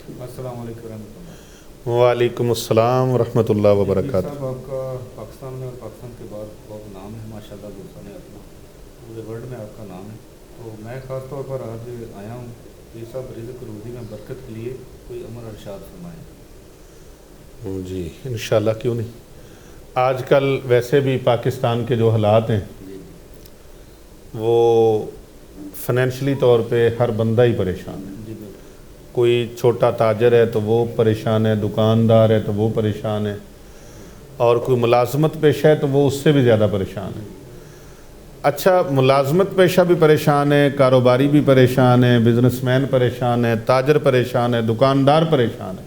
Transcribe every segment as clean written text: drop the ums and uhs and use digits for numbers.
السلام علیکم ورحمۃ اللہ۔ وعلیکم السلام ورحمۃ اللہ وبرکاتہ۔ صاحب آپ کا پاکستان میں اور پاکستان کے بعد بہت نام ہے ماشاء اللہ، دوستوں نے اپنا پورے ورلڈ میں آپ کا نام ہے، تو میں خاص طور پر آج آیا ہوں کہ صاحب رزق روزی میں برکت کے لیے کوئی امر ارشاد فرمائیں۔ جی انشاءاللہ کیوں نہیں۔ آج کل ویسے بھی پاکستان کے جو حالات ہیں وہ فائنینشلی طور پہ ہر بندہ ہی پریشان ہے۔ جی بالکل۔ کوئی چھوٹا تاجر ہے تو وہ پریشان ہے، دکاندار ہے تو وہ پریشان ہے، اور کوئی ملازمت پیشہ ہے تو وہ اس سے بھی زیادہ پریشان ہے۔ اچھا، ملازمت پیشہ بھی پریشان ہے، کاروباری بھی پریشان ہے، بزنس مین پریشان ہے، تاجر پریشان ہے، دکاندار پریشان ہے،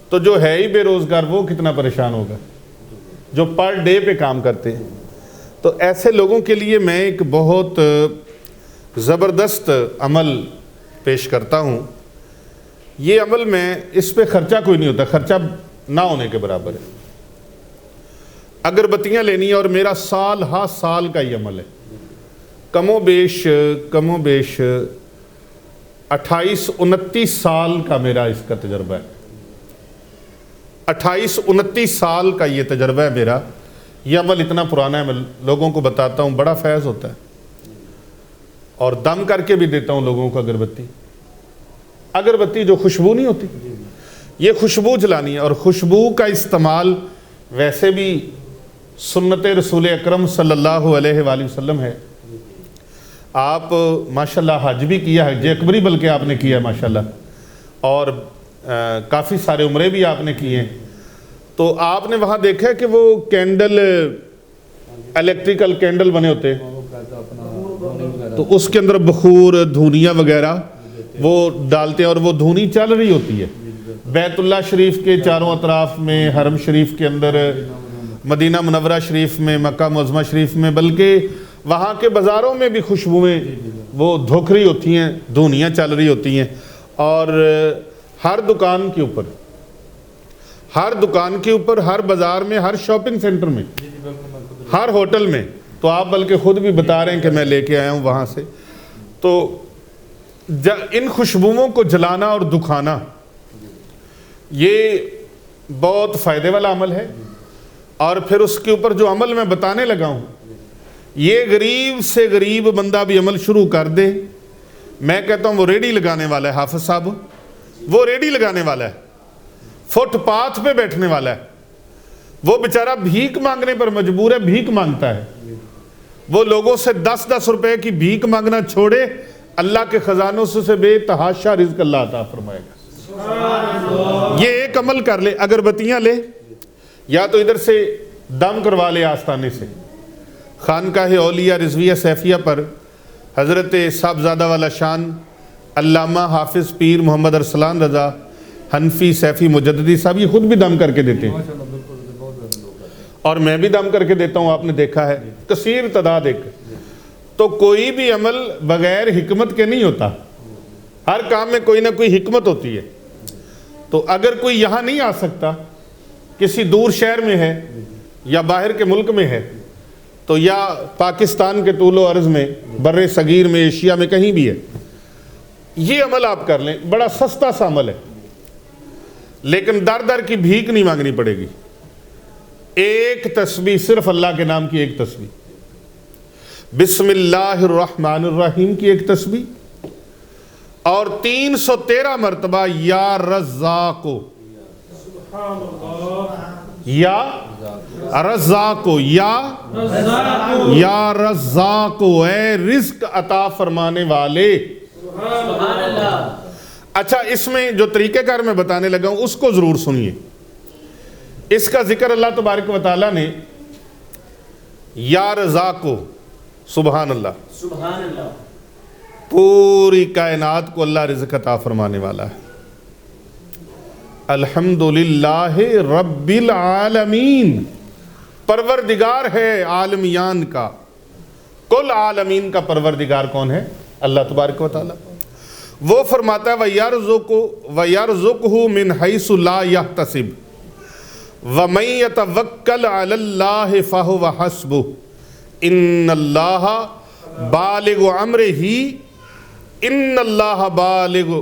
تو جو ہے ہی بے روزگار وہ کتنا پریشان ہوگا جو پر ڈے پہ کام کرتے ہیں۔ تو ایسے لوگوں کے لیے میں ایک بہت زبردست عمل پیش کرتا ہوں۔ یہ عمل میں اس پہ خرچہ کوئی نہیں ہوتا، خرچہ نہ ہونے کے برابر ہے۔ اگربتیاں لینی ہیں اور میرا سال ہا سال کا یہ عمل ہے، کم و بیش 28-29 سال کا میرا اس کا تجربہ ہے۔ 28-29 سال کا یہ تجربہ ہے میرا۔ یہ عمل اتنا پرانا ہے، میں لوگوں کو بتاتا ہوں، بڑا فیض ہوتا ہے، اور دم کر کے بھی دیتا ہوں لوگوں کو اگربتی جو خوشبو نہیں ہوتی، یہ خوشبو جلانی ہے، اور خوشبو کا استعمال ویسے بھی سنت رسول اکرم صلی اللہ علیہ وآلہ وسلم ہے۔ آپ ماشاءاللہ حج بھی کیا ہے، حج اکبری بلکہ آپ نے کیا ہے ماشاءاللہ، اور کافی سارے عمرے بھی آپ نے کیے ہیں، تو آپ نے وہاں دیکھا ہے کہ وہ کینڈل، الیکٹریکل کینڈل بنے ہوتے ہیں، تو اس کے اندر بخور، دھونیاں وغیرہ وہ ڈالتے ہیں، اور وہ دھونی چل رہی ہوتی ہے بیت اللہ شریف کے چاروں اطراف میں، حرم شریف کے اندر، مدینہ منورہ شریف میں، مکہ معظمہ شریف میں، بلکہ وہاں کے بازاروں میں بھی خوشبوئیں وہ دھوک رہی ہوتی ہیں، دھونیاں چل رہی ہوتی ہیں، اور ہر دکان کے اوپر، ہر بازار میں، ہر شاپنگ سینٹر میں، ہر ہوٹل میں، تو آپ بلکہ خود بھی بتا رہے ہیں کہ میں لے کے آیا ہوں وہاں سے، تو ان خوشبوؤں کو جلانا اور دکھانا یہ بہت فائدے والا عمل ہے۔ اور پھر اس کے اوپر جو عمل میں بتانے لگا ہوں، یہ غریب سے غریب بندہ بھی عمل شروع کر دے، میں کہتا ہوں وہ ریڈی لگانے والا ہے، حافظ صاحب وہ ریڈی لگانے والا ہے، فٹ پاتھ پہ بیٹھنے والا ہے، وہ بیچارہ بھیک مانگنے پر مجبور ہے، بھیک مانگتا ہے، وہ لوگوں سے 10-10 روپے کی بھیک مانگنا چھوڑے، اللہ کے خزانوں سے بے تحاشا رزق اللہ عطا فرمائے گا۔ یہ ایک عمل کر لے، اگربتیاں لے، یا تو ادھر سے دم کروا لے آستانے سے، خانقاہ اولیاء رضویہ سیفیہ پر حضرت صاحبزادہ والا شان علامہ حافظ پیر محمد ارسلان رضا حنفی سیفی مجددی صاحب یہ خود بھی دم کر کے دیتے ہیں، اور میں بھی دم کر کے دیتا ہوں، آپ نے دیکھا ہے کثیر تعداد ایک۔ تو کوئی بھی عمل بغیر حکمت کے نہیں ہوتا، ہر کام میں کوئی نہ کوئی حکمت ہوتی ہے۔ تو اگر کوئی یہاں نہیں آ سکتا، کسی دور شہر میں ہے یا باہر کے ملک میں ہے، تو یا پاکستان کے طول و عرض میں، بر صغیر میں، ایشیا میں، کہیں بھی ہے، یہ عمل آپ کر لیں، بڑا سستا سا عمل ہے، لیکن در در کی بھیک نہیں مانگنی پڑے گی۔ ایک تسبیح، صرف اللہ کے نام کی ایک تسبیح، بسم اللہ الرحمن الرحیم کی ایک تسبیح، اور 313 مرتبہ یا رزاقو، یا رزاقو، یا رزاقو، اے رزق عطا فرمانے والے۔ اچھا، اس میں جو طریقہ کار میں بتانے لگا ہوں اس کو ضرور سنیے۔ اس کا ذکر اللہ تبارک و تعالیٰ نے یا رزاقو، سبحان اللہ، پوری کائنات کو اللہ رزق عطا فرمانے والا ہے۔ الحمدللہ رب العالمین، پروردگار ہے عالمیان کا۔ کل عالمین کا پروردگار کون ہے؟ اللہ تبارک و تعالیٰ۔ وہ فرماتا ہے وَيَرْزُقْهُ مِنْ حَيْثُ لَا يَحْتَسِبُ وَمَن يَتَوَكَّلْ عَلَى اللَّهِ فَهُوَ حَسْبُهُ إِنَّ اللَّهَ بالغ امرہ، ان اللہ بالغ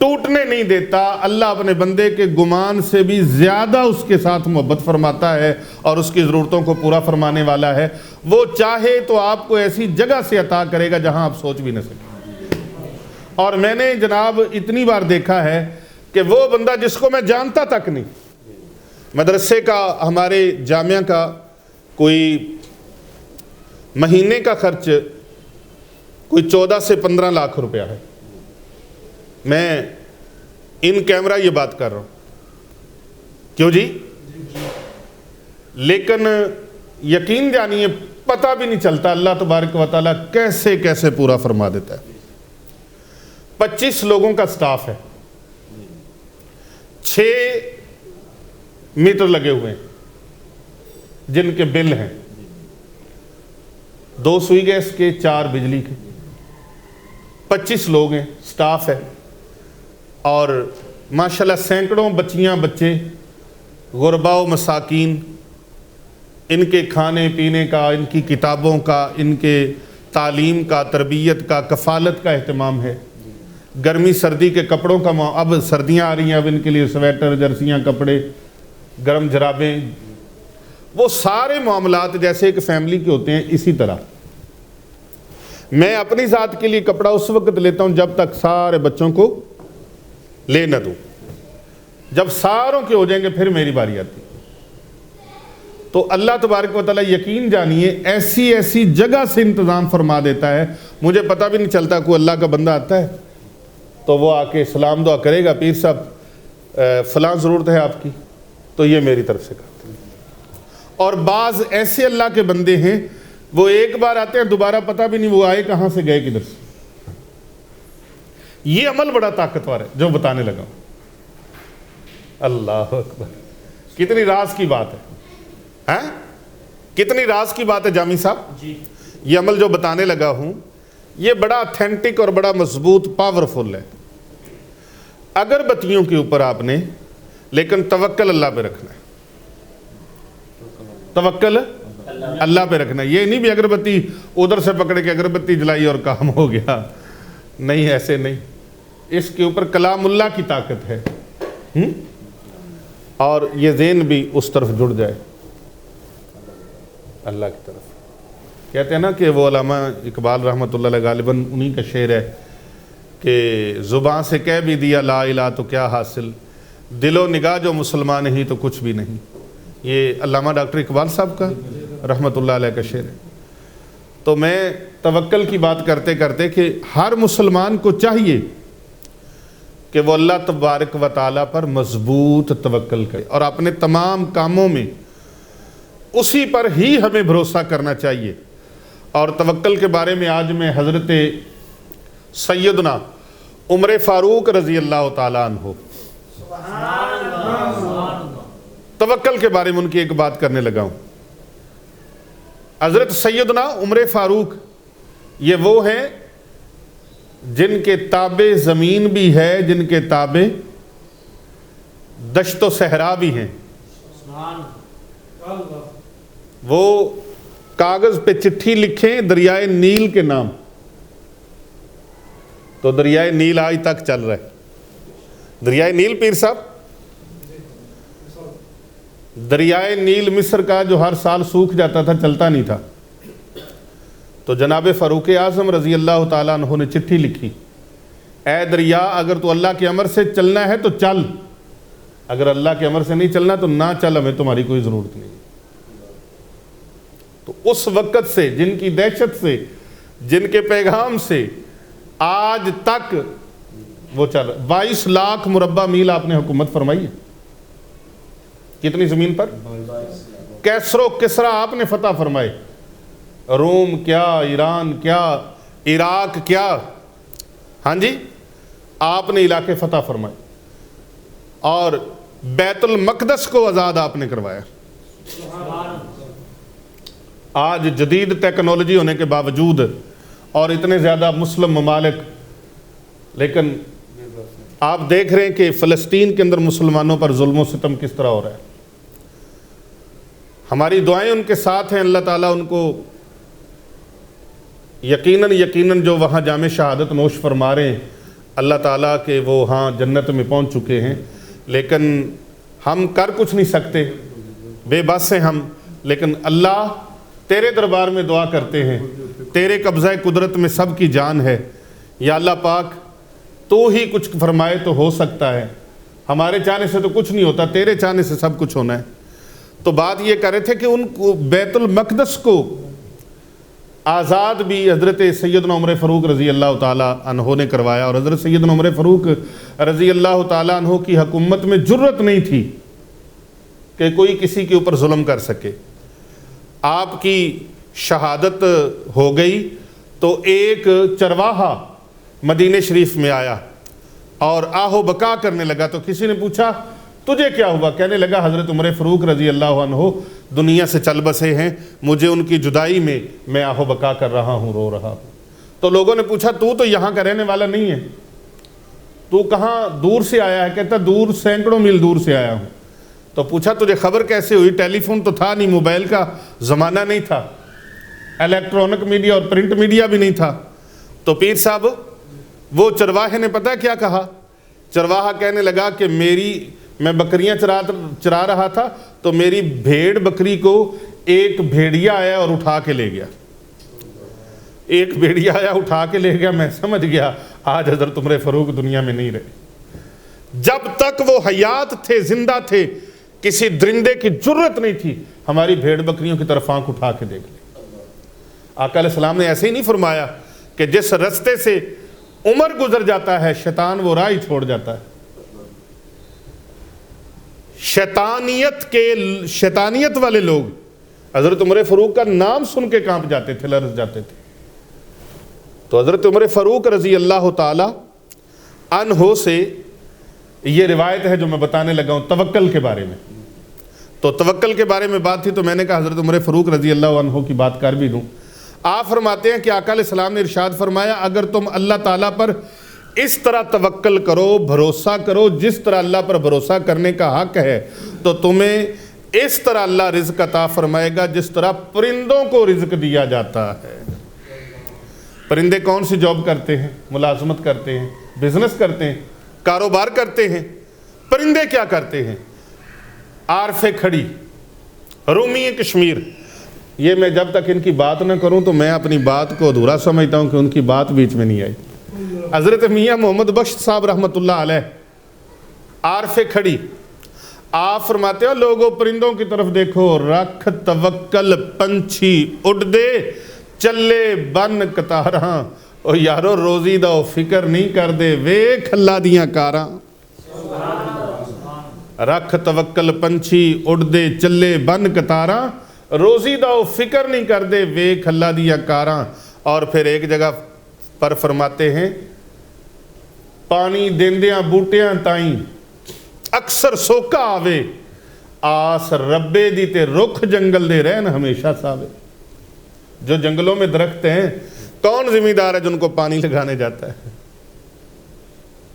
ٹوٹنے نہیں دیتا. اللہ اپنے بندے کے گمان سے بھی زیادہ اس کے ساتھ محبت فرماتا ہے اور اس کی ضرورتوں کو پورا فرمانے والا ہے. وہ چاہے تو آپ کو ایسی جگہ سے عطا کرے گا جہاں آپ سوچ بھی نہ سکیں. اور میں نے جناب اتنی بار دیکھا ہے کہ وہ بندہ جس کو میں جانتا تک نہیں, مدرسے کا, ہمارے جامعہ کا کوئی مہینے کا خرچ کوئی 14 سے 15 لاکھ روپیہ ہے. میں ان کیمرہ یہ بات کر رہا ہوں, کیوں جی؟ لیکن یقین جانیے پتہ بھی نہیں چلتا اللہ تبارک و تعالیٰ کیسے کیسے پورا فرما دیتا ہے. 25 لوگوں کا سٹاف ہے, 6 میٹر لگے ہوئے ہیں جن کے بل ہیں, 2 سوئی گیس کے, 4 بجلی کے, 25 لوگ ہیں, سٹاف ہے. اور ماشاءاللہ سینکڑوں بچیاں بچے, غربا و مساکین, ان کے کھانے پینے کا, ان کی کتابوں کا, ان کے تعلیم کا, تربیت کا, کفالت کا اہتمام ہے. گرمی سردی کے کپڑوں کا, اب سردیاں آ رہی ہیں, اب ان کے لیے سویٹر, جرسیاں, کپڑے, گرم جرابیں, وہ سارے معاملات جیسے ایک فیملی کے ہوتے ہیں اسی طرح. میں اپنی ذات کے لیے کپڑا اس وقت لیتا ہوں جب تک سارے بچوں کو لے نہ دوں. جب ساروں کے ہو جائیں گے پھر میری باری آتی. تو اللہ تبارک و تعالیٰ یقین جانیے ایسی ایسی جگہ سے انتظام فرما دیتا ہے, مجھے پتہ بھی نہیں چلتا. کوئی اللہ کا بندہ آتا ہے تو وہ آ کے سلام دعا کرے گا, پیر صاحب فلاں ضرورت ہے آپ کی, تو یہ میری طرف سے کرتے ہیں. اور بعض ایسے اللہ کے بندے ہیں وہ ایک بار آتے ہیں, دوبارہ پتہ بھی نہیں وہ آئے کہاں سے گئے کدھر سے. یہ عمل بڑا طاقتور ہے جو بتانے لگا ہوں. اللہ اکبر, کتنی راز کی بات ہے, کتنی راز کی بات ہے جامی صاحب. یہ عمل جو بتانے لگا ہوں یہ بڑا اتھینٹک اور بڑا مضبوط, پاورفل ہے. اگربتیوں کے اوپر آپ نے لیکن توکل اللہ پہ رکھنا ہے. توکل اللہ پہ رکھنا ہے. یہ نہیں بھی اگربتی ادھر سے پکڑ کے اگربتی جلائی اور کام ہو گیا, نہیں, ایسے نہیں. اس کے اوپر کلام اللہ کی طاقت ہے, اور یہ ذہن بھی اس طرف جڑ جائے اللہ کی طرف. کہتے ہیں نا کہ وہ علامہ اقبال رحمۃ اللہ علیہ غالباً انہی کا شعر ہے کہ زباں سے کہہ بھی دیا لا الہ تو کیا حاصل, دل و نگاہ جو مسلمان ہی تو کچھ بھی نہیں. یہ علامہ ڈاکٹر اقبال صاحب کا رحمۃ اللہ علیہ کا شعر ہے. تو میں توکل کی بات کرتے کرتے کہ ہر مسلمان کو چاہیے کہ وہ اللہ تبارک و تعالیٰ پر مضبوط توکل کرے, اور اپنے تمام کاموں میں اسی پر ہی ہمیں بھروسہ کرنا چاہیے. اور توکل کے بارے میں آج میں حضرت سیدنا عمر فاروق رضی اللہ تعالیٰ عنہ, توکل کے بارے میں ان کی ایک بات کرنے لگا ہوں. حضرت سیدنا عمر فاروق یہ وہ ہیں جن کے تابع زمین بھی ہے, جن کے تابع دشت و صحرا بھی ہیں. وہ کاغذ پہ چٹھی لکھیں دریائے نیل کے نام, تو دریائے نیل آج تک چل رہا ہے. دریائے نیل پیر صاحب, دریائے نیل مصر کا جو ہر سال سوکھ جاتا تھا, چلتا نہیں تھا, تو جناب فاروق اعظم رضی اللہ تعالیٰ عنہ نے چٹھی لکھی, اے دریا اگر تو اللہ کے امر سے چلنا ہے تو چل, اگر اللہ کے امر سے نہیں چلنا تو نہ چل, ہمیں تمہاری کوئی ضرورت نہیں. تو اس وقت سے, جن کی دہشت سے, جن کے پیغام سے آج تک وہ چل. 22 لاکھ مربع میل آپ نے حکومت فرمائی ہے. کتنی زمین پر؟ کیسر و کسرا آپ نے فتح فرمائے. روم کیا, ایران کیا, عراق کیا, ہاں جی, آپ نے علاقے فتح فرمائے. اور بیت المقدس کو آزاد آپ نے کروایا. آج جدید ٹیکنالوجی ہونے کے باوجود اور اتنے زیادہ مسلم ممالک, لیکن آپ دیکھ رہے ہیں کہ فلسطین کے اندر مسلمانوں پر ظلم و ستم کس طرح ہو رہا ہے. ہماری دعائیں ان کے ساتھ ہیں, اللہ تعالیٰ ان کو یقیناً جو وہاں جامع شہادت نوش فرما رہے ہیں, اللہ تعالیٰ کہ وہ ہاں جنت میں پہنچ چکے ہیں، لیکن ہم کر کچھ نہیں سکتے، بے بس ہیں ہم، لیکن اللہ تیرے دربار میں دعا کرتے ہیں، تیرے قبضہ قدرت میں سب کی جان ہے، یا اللہ پاک تو ہی کچھ فرمائے تو ہو سکتا ہے، ہمارے چاہنے سے تو کچھ نہیں ہوتا، تیرے چاہنے سے سب کچھ ہونا ہے۔ تو بات یہ کر رہے تھے کہ ان کو بیت المقدس کو آزاد بھی حضرت سیدنا عمر فاروق رضی اللہ تعالیٰ عنہ نے کروایا، اور حضرت سیدنا عمر فاروق رضی اللہ تعالیٰ عنہ کی حکومت میں جرت نہیں تھی کہ کوئی کسی کے اوپر ظلم کر سکے۔ آپ کی شہادت ہو گئی تو ایک چرواہا مدینہ شریف میں آیا اور آہو بکا کرنے لگا، تو کسی نے پوچھا تجھے کیا ہوا؟ کہنے لگا حضرت عمر فاروق رضی اللہ عنہ دنیا سے چل بسے ہیں، مجھے ان کی جدائی میں آہو بکا کر رہا ہوں، رو رہا ہوں۔ تو لوگوں نے پوچھا تو یہاں کا رہنے والا نہیں ہے، تو کہاں دور سے آیا ہے؟ کہتا دور، سینکڑوں میل دور سے آیا ہوں۔ تو پوچھا تجھے خبر کیسے ہوئی؟ ٹیلی فون تو تھا نہیں، موبائل کا زمانہ نہیں تھا، الیکٹرانک میڈیا اور پرنٹ میڈیا بھی نہیں تھا۔ تو پیر صاحب وہ چرواہے نے پتہ کیا کہا؟ چرواہا کہنے لگا کہ میں بکریاں چرا رہا تھا تو میری بھیڑ بکری کو ایک بھیڑیا آیا اور اٹھا کے لے گیا، ایک بھیڑیا آیا اٹھا کے لے گیا، میں سمجھ گیا آج حضرت عمر فاروق دنیا میں نہیں رہے۔ جب تک وہ حیات تھے، زندہ تھے، کسی درندے کی جرت نہیں تھی ہماری بھیڑ بکریوں کی طرف آنکھ اٹھا کے دیکھ لے۔ آقا علیہ السلام نے ایسے ہی نہیں فرمایا کہ جس رستے سے عمر گزر جاتا ہے شیطان وہ راہ ہی چھوڑ جاتا ہے۔ شیطانیت والے لوگ حضرت عمر فاروق کا نام سن کے کانپ جاتے تھے، لرز جاتے تھے۔ تو حضرت عمر فاروق رضی اللہ تعالی عنہ سے یہ روایت ہے جو میں بتانے لگا ہوں توکل کے بارے میں۔ تو توکل کے بارے میں بات تھی تو میں نے کہا حضرت عمر فاروق رضی اللہ عنہ کی بات کر بھی دوں۔ آپ فرماتے ہیں کہ آقا علیہ السلام نے ارشاد فرمایا اگر تم اللہ تعالیٰ پر اس طرح توکل کرو، بھروسہ کرو جس طرح اللہ پر بھروسہ کرنے کا حق ہے، تو تمہیں اس طرح اللہ رزق عطا فرمائے گا جس طرح پرندوں کو رزق دیا جاتا ہے۔ پرندے کون سی جاب کرتے ہیں؟ ملازمت کرتے ہیں، بزنس کرتے ہیں، کاروبار کرتے ہیں۔ پرندے کیا کرتے ہیں؟ عارف کھڑی، رومی کشمیر، یہ میں جب تک ان کی بات نہ کروں تو میں اپنی بات کو ادھورا سمجھتا ہوں کہ ان کی بات بیچ میں نہیں آئی۔ حضرت میاں محمد بخش صاحب رحمۃ اللہ علیہ، عارف کھڑی، آپ فرماتے ہو لوگوں پرندوں کی طرف دیکھو، رکھ توکل پنچھی اڑ دے چلے بن کتاراں، او یارو روزی دا فکر نہیں کر دے ویکھ اللہ دیاں کاراں۔ رکھ توکل پنچھی اڑ دے چلے بن کتاراں، روزی دا فکر نہیں کر دے ویکھ اللہ دیاں کاراں۔ اور پھر ایک جگہ پر فرماتے ہیں پانی دیندیاں بوٹیاں تائیں اکثر سوکا آوے، آس ربے دی تے رکھ جنگل دے رہن ہمیشہ ساوے۔ جو جنگلوں میں درخت ہیں کون ذمہ دار ہے جن کو پانی لگانے جاتا ہے؟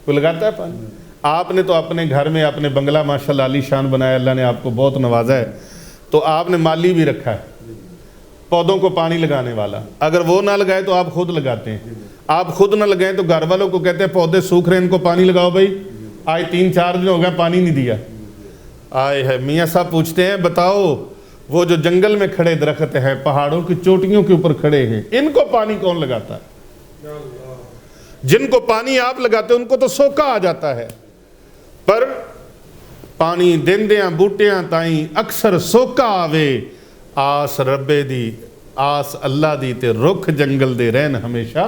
کوئی لگاتا ہے پانی؟ آپ نے تو اپنے گھر میں اپنے بنگلہ ماشاءاللہ عالی شان بنایا، اللہ نے آپ کو بہت نوازا ہے، تو آپ نے مالی بھی رکھا ہے پودوں کو پانی لگانے والا۔ اگر وہ نہ لگائے تو آپ خود لگاتے ہیں، آپ خود نہ لگائیں تو گھر والوں کو کہتے ہیں پودے سوکھ رہے ہیں ان کو پانی لگاؤ بھائی، آج 3-4 دن ہو گئے پانی نہیں دیا۔ آئے ہے میاں صاحب پوچھتے ہیں بتاؤ وہ جو جنگل میں کھڑے درخت ہیں، پہاڑوں کی چوٹیوں کے اوپر کھڑے ہیں، ان کو پانی کون لگاتا ہے؟ جن کو پانی آپ لگاتے ہیں ان کو تو سوکا آ جاتا ہے، پر پانی دیندیاں بوٹیاں تائیں اکثر سوکا آوے، آس ربے دی آس اللہ دی تے رکھ جنگل دے رہن ہمیشہ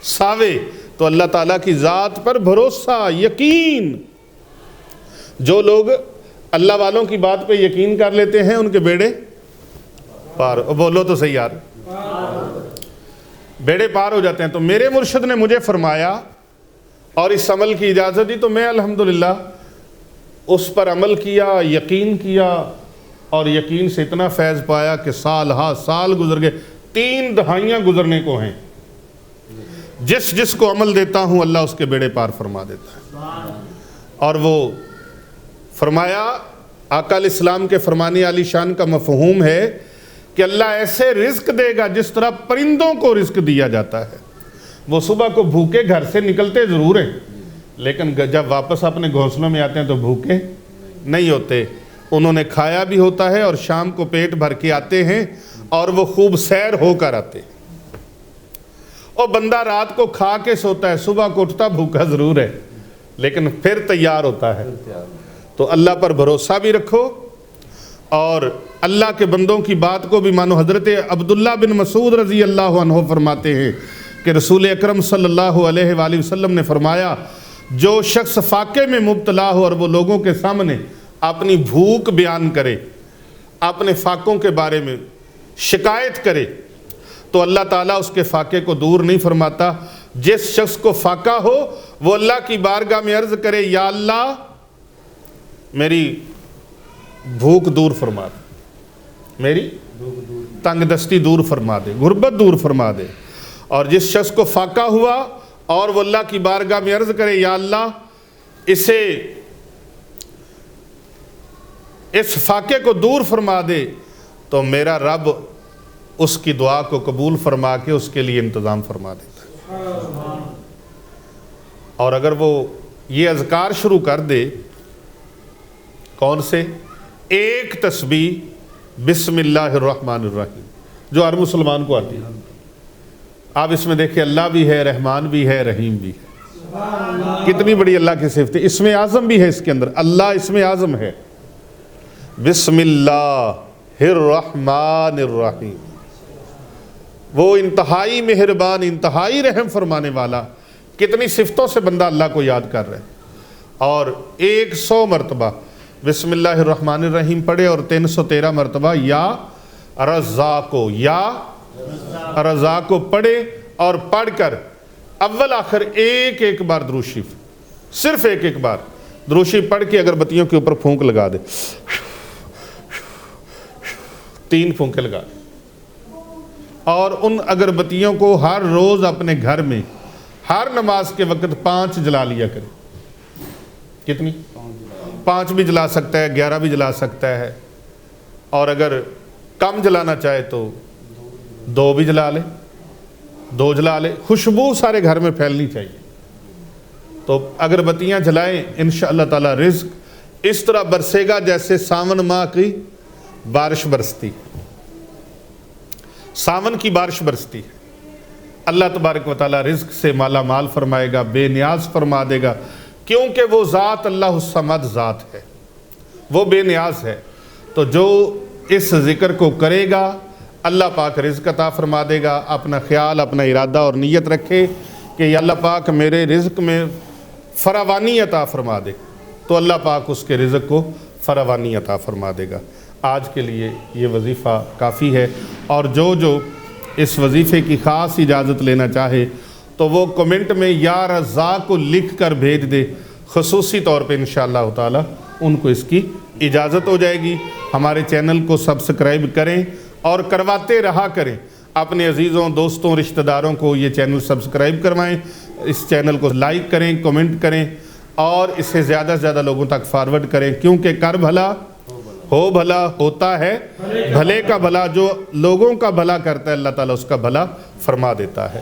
ساوے۔ تو اللہ تعالیٰ کی ذات پر بھروسہ، یقین، جو لوگ اللہ والوں کی بات پہ یقین کر لیتے ہیں ان کے بیڑے پار، بولو تو صحیح یار، بیڑے پار ہو جاتے ہیں۔ تو میرے مرشد نے مجھے فرمایا اور اس عمل کی اجازت دی تو میں الحمدللہ اس پر عمل کیا، یقین کیا، اور یقین سے اتنا فیض پایا کہ سال ہاں سال گزر گئے، 3 دہائیاں گزرنے کو ہیں۔ جس کو عمل دیتا ہوں اللہ اس کے بیڑے پار فرما دیتا ہے۔ اور وہ فرمایا آقا علیہ السلام کے فرمانے علی شان کا مفہوم ہے کہ اللہ ایسے رزق دے گا جس طرح پرندوں کو رزق دیا جاتا ہے۔ وہ صبح کو بھوکے گھر سے نکلتے ضرور ہیں، لیکن جب واپس اپنے گھونسلوں میں آتے ہیں تو بھوکے نہیں ہوتے. انہوں نے کھایا بھی ہوتا ہے اور شام کو پیٹ بھر کے آتے ہیں اور وہ خوب سیر ہو کر آتے ہیں. اور بندہ رات کو کھا کے سوتا ہے، صبح کو اٹھتا بھوکا ضرور ہے لیکن پھر تیار ہوتا ہے. تو اللہ پر بھروسہ بھی رکھو اور اللہ کے بندوں کی بات کو بھی مانو. حضرت عبداللہ بن مسعود رضی اللہ عنہ فرماتے ہیں کہ رسول اکرم صلی اللہ علیہ وآلہ وسلم نے فرمایا جو شخص فاقے میں مبتلا ہو اور وہ لوگوں کے سامنے اپنی بھوک بیان کرے، اپنے فاقوں کے بارے میں شکایت کرے، تو اللہ تعالیٰ اس کے فاقے کو دور نہیں فرماتا. جس شخص کو فاقہ ہو وہ اللہ کی بارگاہ میں عرض کرے یا اللہ میری بھوک دور فرما دے، میری تنگ دستی دور فرما دے، غربت دور فرما دے. اور جس شخص کو فاقہ ہوا اور وہ اللہ کی بارگاہ میں عرض کرے یا اللہ اسے اس فاقے کو دور فرما دے، تو میرا رب اس کی دعا کو قبول فرما کے اس کے لیے انتظام فرما دیتا ہے. اور اگر وہ یہ اذکار شروع کر دے، کون سے؟ ایک تسبیح بسم اللہ الرحمن الرحیم جو ہر مسلمان کو آتی ہے. آپ اس میں دیکھیں اللہ بھی ہے، رحمان بھی ہے، رحیم بھی ہے. کتنی بڑی اللہ کی صفت ہے. اسم اعظم بھی ہے اس کے اندر، اللہ اسم اعظم ہے. بسم اللہ الرحمن الرحیم، وہ انتہائی مہربان، انتہائی رحم فرمانے والا. کتنی صفتوں سے بندہ اللہ کو یاد کر رہا ہے. اور 100 مرتبہ بسم اللہ الرحمن الرحیم پڑھے اور 313 مرتبہ یا رزاقو، یا رزاقو پڑھے اور پڑھ کر اول آخر ایک بار درود شریف، صرف ایک بار درود شریف پڑھ کے اگر بتیوں کے اوپر پھونک لگا دے، 3 پھونکے لگا دے، اور ان اگربتیوں کو ہر روز اپنے گھر میں ہر نماز کے وقت 5 جلا لیا کرے. کتنی؟ 5 بھی جلا سکتا ہے، 11 بھی جلا سکتا ہے، اور اگر کم جلانا چاہے تو 2 بھی جلا لے، 2 جلا لے. خوشبو سارے گھر میں پھیلنی چاہیے. تو اگربتیاں جلائیں، انشاءاللہ تعالی رزق اس طرح برسے گا جیسے ساون ماہ کی بارش برستی، ساون کی بارش برستی. اللہ تبارک و تعالی رزق سے مالا مال فرمائے گا، بے نیاز فرما دے گا، کیونکہ وہ ذات اللہ الصمد ذات ہے، وہ بے نیاز ہے. تو جو اس ذکر کو کرے گا اللہ پاک رزق عطا فرما دے گا. اپنا خیال، اپنا ارادہ اور نیت رکھے کہ یا اللہ پاک میرے رزق میں فراوانی عطا فرما دے، تو اللہ پاک اس کے رزق کو فراوانی عطا فرما دے گا. آج کے لیے یہ وظیفہ کافی ہے، اور جو اس وظیفے کی خاص اجازت لینا چاہے تو وہ کمنٹ میں یا رزاق کو لکھ کر بھیج دے. خصوصی طور پہ انشاءاللہ تعالی ان کو اس کی اجازت ہو جائے گی. ہمارے چینل کو سبسکرائب کریں اور کرواتے رہا کریں. اپنے عزیزوں، دوستوں، رشتہ داروں کو یہ چینل سبسکرائب کروائیں، اس چینل کو لائک کریں، کمنٹ کریں اور اسے زیادہ سے زیادہ لوگوں تک فارورڈ کریں، کیونکہ کر بھلا ہو بھلا ہوتا ہے بھلے کا بھلا. جو لوگوں کا بھلا کرتا ہے اللہ تعالیٰ اس کا بھلا فرما دیتا ہے.